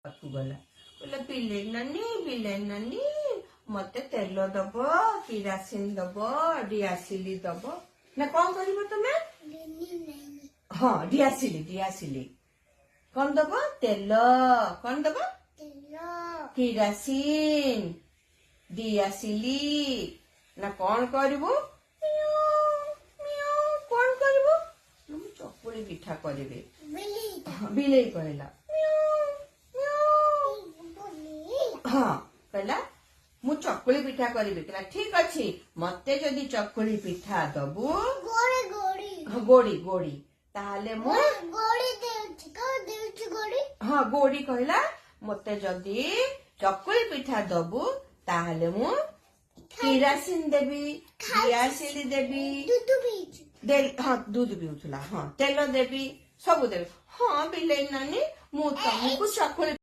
ପାଖକୁ ଗଲା କହିଲା ବିଲେଇ ନାନୀ ମତେ ତେଲ ଦବ କିରାସିନ ଦବ ଡିଆସିଲି ଦବ ନା କଣ କରିବ ତମେ? ହଁ ଡିଆସିଲି କଣ ଦବ? ତେଲ କଣ ଦବ? କିରାସିନ ଡିଆସିଲି ନା କଣ କରିବୁ? କଣ କରିବୁ? ମୁଁ ଚକୁଳି ପିଠା କରିବି। ବିଲେଇ କହିଲା ହଁ କହିଲା ମୁଁ ଚକୁଳି ପିଠା କରିବି। କହିଲା ଠିକ ଅଛି ମତେ ଯଦି ଚକୁଳି ପିଠା ଦବୁ ଗୋଡି ତାହେଲେ ମୁଁ ହଁ ଗୋଡି କହିଲା ମତେ ଯଦି ଚକୁଳି ପିଠା ଦବୁ ତାହେଲେ ମୁଁ କିରାସିନ ଦେବି ଡିଆସିଲି ଦେବି ହଁ ଦୁଧ ପିଉଥିଲା ହଁ ତେଲ ଦେବି ସବୁ ଦେବି। ହଁ ବିଲେଇ ନାନୀ ମୁଁ ତମକୁ ଚକୁଳି